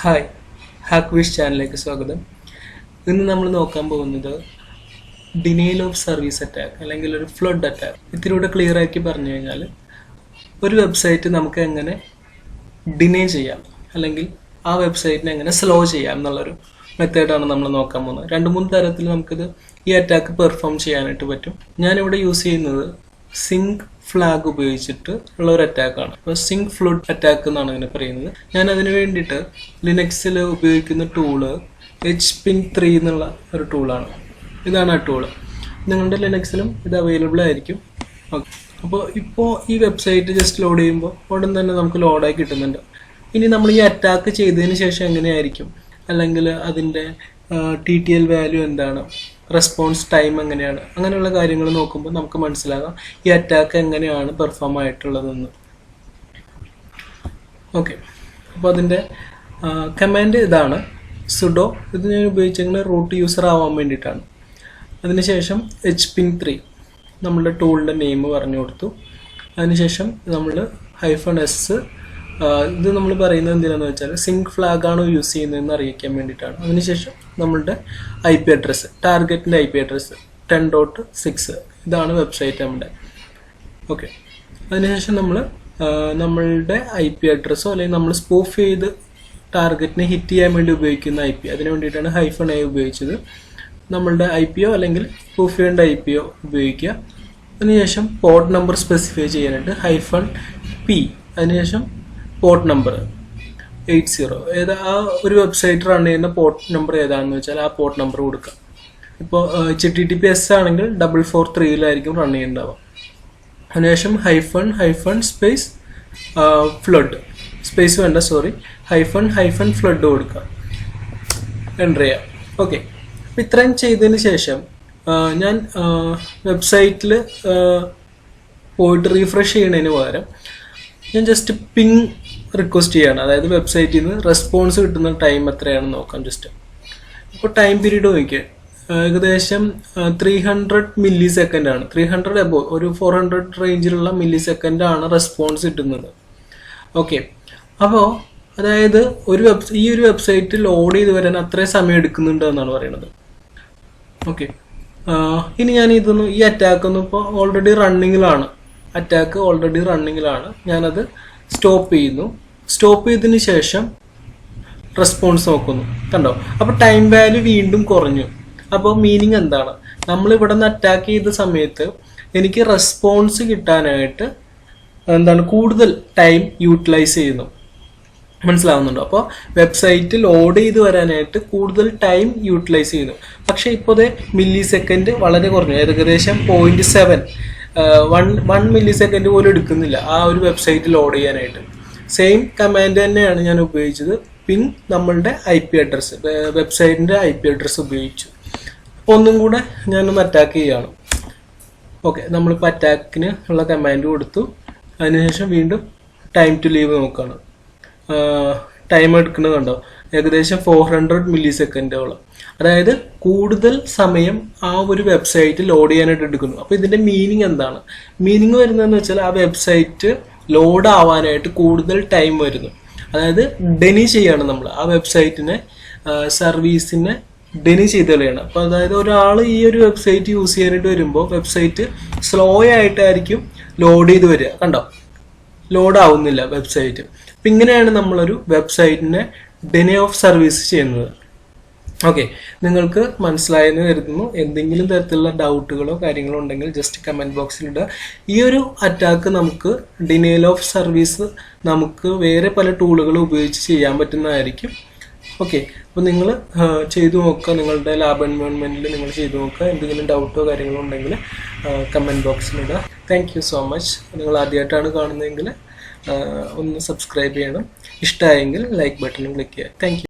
Hi, hack wish ചാനലിലേക്ക് സ്വാഗതം. ഇന്ന് നമ്മൾ നോക്കാൻ പോകുന്നത് ഡിനയൽ ഓഫ് സർവീസ് അറ്റാക്ക് അല്ലെങ്കിൽ ഒരു ഫ്ലഡ് അറ്റാക്ക്. ഇതിലൂടെ ക്ലിയർ ആക്കി പറഞ്ഞു കഴിഞ്ഞാൽ ഒരു വെബ്സൈറ്റ് നമുക്ക് എങ്ങനെ ഡിനേ ചെയ്യാം അല്ലെങ്കിൽ ആ വെബ്സൈറ്റിനെ എങ്ങനെ സ്ലോ ചെയ്യാം എന്നുള്ളൊരു മെത്തേഡാണ് നമ്മൾ നോക്കാൻ പോകുന്നത്. 2-3 തരത്തിൽ നമുക്കിത് ഈ അറ്റാക്ക് പെർഫോം ചെയ്യാനായിട്ട് പറ്റും. ഞാനിവിടെ യൂസ് ചെയ്യുന്നത് സിങ്ക് ഫ്ലാഗ് ഉപയോഗിച്ചിട്ട് ഉള്ള ഒരു അറ്റാക്കാണ്. അപ്പോൾ സിങ്ക് ഫ്ലഡ് അറ്റാക്ക് എന്നാണ് ഇതിനെ പറയുന്നത്. ഞാൻ അതിന് വേണ്ടിയിട്ട് ലിനക്സിൽ ഉപയോഗിക്കുന്ന ടൂള് HPing3 എന്നുള്ള ഒരു ടൂളാണ്. ഇതാണ് ആ ടൂള്. നിങ്ങളുടെ ലിനക്സിലും ഇത് അവൈലബിൾ ആയിരിക്കും. ഓക്കെ, അപ്പോൾ ഇപ്പോൾ ഈ വെബ്സൈറ്റ് ജസ്റ്റ് ലോഡ് ചെയ്യുമ്പോൾ ഉടൻ തന്നെ നമുക്ക് ലോഡായി കിട്ടുന്നുണ്ട്. ഇനി നമ്മൾ ഈ അറ്റാക്ക് ചെയ്തതിന് ശേഷം എങ്ങനെയായിരിക്കും, അല്ലെങ്കിൽ അതിൻ്റെ TTL വാല്യൂ എന്താണ്, റെസ്പോൺസ് ടൈം എങ്ങനെയാണ്, അങ്ങനെയുള്ള കാര്യങ്ങൾ നോക്കുമ്പോൾ നമുക്ക് മനസ്സിലാകാം ഈ അറ്റാക്ക് എങ്ങനെയാണ് പെർഫോം ആയിട്ടുള്ളതെന്ന്. ഓക്കെ, അപ്പോൾ അതിൻ്റെ കമാൻഡ് ഇതാണ് സുഡോ. ഇത് ഞാൻ ഉപയോഗിച്ചിങ്ങനെ റൂട്ട് യൂസർ ആവാൻ വേണ്ടിയിട്ടാണ്. അതിനുശേഷം HPing3 നമ്മളുടെ ടൂളിൻ്റെ നെയിം പറഞ്ഞു കൊടുത്തു. അതിനുശേഷം നമ്മൾ -s ഇത് നമ്മൾ പറയുന്നത് എന്തിനാണെന്ന് വെച്ചാൽ സിങ്ക് ഫ്ലാഗ് ആണോ യൂസ് ചെയ്യുന്നതെന്ന് അറിയിക്കാൻ വേണ്ടിയിട്ടാണ്. അതിനുശേഷം നമ്മളുടെ IP അഡ്രസ്സ്, ടാർഗറ്റിൻ്റെ IP അഡ്രസ്സ് 10.6 ഇതാണ് വെബ്സൈറ്റ് നമ്മുടെ. ഓക്കെ, അതിനുശേഷം നമ്മൾ നമ്മളുടെ IP അഡ്രസ്സോ അല്ലെങ്കിൽ നമ്മൾ സ്പൂഫ് ചെയ്ത് ടാർഗറ്റിനെ ഹിറ്റ് ചെയ്യാൻ വേണ്ടി ഉപയോഗിക്കുന്ന IP, അതിന് വേണ്ടിയിട്ടാണ് -a ഉപയോഗിച്ചത്. നമ്മളുടെ IPയോ അല്ലെങ്കിൽ സ്പൂഫ് ചെയ്യേണ്ട IPയോ ഉപയോഗിക്കുക. അതിനുശേഷം പോർട്ട് നമ്പർ സ്പെസിഫൈ ചെയ്യാനായിട്ട് -p, അതിനുശേഷം പോർട്ട് നമ്പർ 80 ഏതാ ആ ഒരു വെബ്സൈറ്റ് റൺ ചെയ്യുന്ന പോർട്ട് നമ്പർ ഏതാണെന്ന് വെച്ചാൽ ആ പോർട്ട് നമ്പർ കൊടുക്കാം. ഇപ്പോൾ HTTPS ആണെങ്കിൽ 443 റൺ ചെയ്യുന്നുണ്ടാവുക. അതിനുശേഷം -സ്പേസ് ഫ്ലഡ്, സ്പേസ് വേണ്ട സോറി, -ഫ്ലഡ് കൊടുക്കാം, എൻ്റർ ചെയ്യാം. ഓക്കെ, അപ്പോൾ ഇത്രയും ചെയ്തതിന് ശേഷം ഞാൻ വെബ്സൈറ്റിൽ പോയിട്ട് റീഫ്രഷ് ചെയ്യുന്നതിന് പകരം ഞാൻ ജസ്റ്റ് പിങ് റിക്വസ്റ്റ് ചെയ്യാണ്. അതായത് വെബ്സൈറ്റിൽ നിന്ന് റെസ്പോൺസ് കിട്ടുന്ന ടൈം എത്രയാണെന്ന് നോക്കാം ജസ്റ്റ്. ഇപ്പോൾ ടൈം പീരീഡ് നോക്കിയാൽ ഏകദേശം 300 മില്ലി സെക്കൻഡ് ആണ്. 300 എബോ, ഒരു 400 റേഞ്ചിലുള്ള മില്ലി സെക്കൻഡ് ആണ് റെസ്പോൺസ് കിട്ടുന്നത്. ഓക്കെ, അപ്പോൾ അതായത് ഈ ഒരു വെബ്സൈറ്റ് ലോഡ് ചെയ്ത് വരാൻ അത്രയും സമയം എടുക്കുന്നുണ്ട് എന്നാണ് പറയുന്നത്. ഓക്കെ, ഇനി ഞാൻ ഈ അറ്റാക്കൊന്നും ഇപ്പോൾ ഓൾറെഡി റണ്ണിങ്ങിലാണ്. ഞാനത് സ്റ്റോപ്പ് ചെയ്യുന്നു. സ്റ്റോപ്പ് ചെയ്തതിന് ശേഷം റെസ്പോൺസ് നോക്കുന്നു. കണ്ടോ, അപ്പോൾ ടൈം വാല്യൂ വീണ്ടും കുറഞ്ഞു. അപ്പോൾ മീനിങ് എന്താണ്, നമ്മൾ ഇവിടെ നിന്ന് അറ്റാക്ക് ചെയ്ത സമയത്ത് എനിക്ക് റെസ്പോൺസ് കിട്ടാനായിട്ട് കൂടുതൽ ടൈം യൂട്ടിലൈസ് ചെയ്യുന്നു. മനസ്സിലാവുന്നുണ്ടോ? അപ്പോൾ വെബ്സൈറ്റ് ലോഡ് ചെയ്ത് വരാനായിട്ട് കൂടുതൽ ടൈം യൂട്ടിലൈസ് ചെയ്യുന്നു. പക്ഷെ ഇപ്പോൾ മില്ലി സെക്കൻഡ് വളരെ കുറഞ്ഞു, ഏകദേശം 0.7 1 മില്ലി സെക്കൻഡ് പോലും എടുക്കുന്നില്ല ആ ഒരു വെബ്സൈറ്റ് ലോഡ് ചെയ്യാനായിട്ട്. സെയിം കമാൻഡ് തന്നെയാണ് ഞാൻ ഉപയോഗിച്ചത്. പിങ് നമ്മളുടെ IP അഡ്രസ്സ്, വെബ്സൈറ്റിൻ്റെ IP അഡ്രസ്സ് ഉപയോഗിച്ചു. ഒന്നും കൂടെ ഞാനൊന്ന് അറ്റാക്ക് ചെയ്യുകയാണ്. ഓക്കെ, നമ്മളിപ്പോൾ അറ്റാക്കിന് ഉള്ള കമാൻഡ് കൊടുത്തു. അതിനുശേഷം വീണ്ടും ടൈം ടു ലീവ് നോക്കുകയാണ്. ടൈം എടുക്കുന്നത് കണ്ടോ, ഏകദേശം 400 മില്ലി സെക്കൻഡോളം. അതായത് കൂടുതൽ സമയം ആ ഒരു വെബ്സൈറ്റ് ലോഡ് ചെയ്യാനായിട്ട് എടുക്കുന്നു. അപ്പോൾ ഇതിൻ്റെ മീനിങ് എന്താണ്? മീനിങ് വരുന്നതെന്ന് വെച്ചാൽ ആ വെബ്സൈറ്റ് ലോഡ് ആവാനായിട്ട് കൂടുതൽ ടൈം വരുന്നു. അതായത് ഡെനി ചെയ്യാണ് നമ്മൾ ആ വെബ്സൈറ്റിനെ, സർവീസിനെ ഡെനി ചെയ്ത് കളയാണ്. അപ്പോൾ അതായത് ഒരാൾ ഈ ഒരു വെബ്സൈറ്റ് യൂസ് ചെയ്യാനായിട്ട് വരുമ്പോൾ വെബ്സൈറ്റ് സ്ലോ ആയിട്ടായിരിക്കും ലോഡ് ചെയ്ത് വരിക. കണ്ടോ, ലോഡ് ആവുന്നില്ല വെബ്സൈറ്റ്. അപ്പം ഇങ്ങനെയാണ് നമ്മളൊരു വെബ്സൈറ്റിനെ ഡെനി ഓഫ് സർവീസ് ചെയ്യുന്നത്. ഓക്കെ, നിങ്ങൾക്ക് മനസ്സിലായെന്ന് കരുതുന്നു. എന്തെങ്കിലും തരത്തിലുള്ള ഡൗട്ടുകളോ കാര്യങ്ങളോ ഉണ്ടെങ്കിൽ ജസ്റ്റ് കമൻറ്റ് ബോക്സിൽ ഇടുക. ഈ ഒരു അറ്റാക്ക് നമുക്ക് ഡിനയൽ ഓഫ് സർവീസ് നമുക്ക് വേറെ പല ടൂളുകൾ ഉപയോഗിച്ച് ചെയ്യാൻ പറ്റുന്നതായിരിക്കും. ഓക്കെ, അപ്പോൾ നിങ്ങൾ ചെയ്തു നോക്കുക, നിങ്ങളുടെ ലാബ് എൻവയോൺമെൻറ്റിൽ നിങ്ങൾ ചെയ്തു നോക്കുക. എന്തെങ്കിലും ഡൗട്ടോ കാര്യങ്ങളോ ഉണ്ടെങ്കിൽ കമൻറ്റ് ബോക്സിലിടുക. Thank you so much. നിങ്ങൾ ആദ്യമായിട്ടാണ് കാണുന്നതെങ്കിൽ ഒന്ന് സബ്സ്ക്രൈബ് ചെയ്യണം. ഇഷ്ടമായെങ്കിൽ ലൈക്ക് ബട്ടണും ക്ലിക്ക് ചെയ്യുക. Thank you.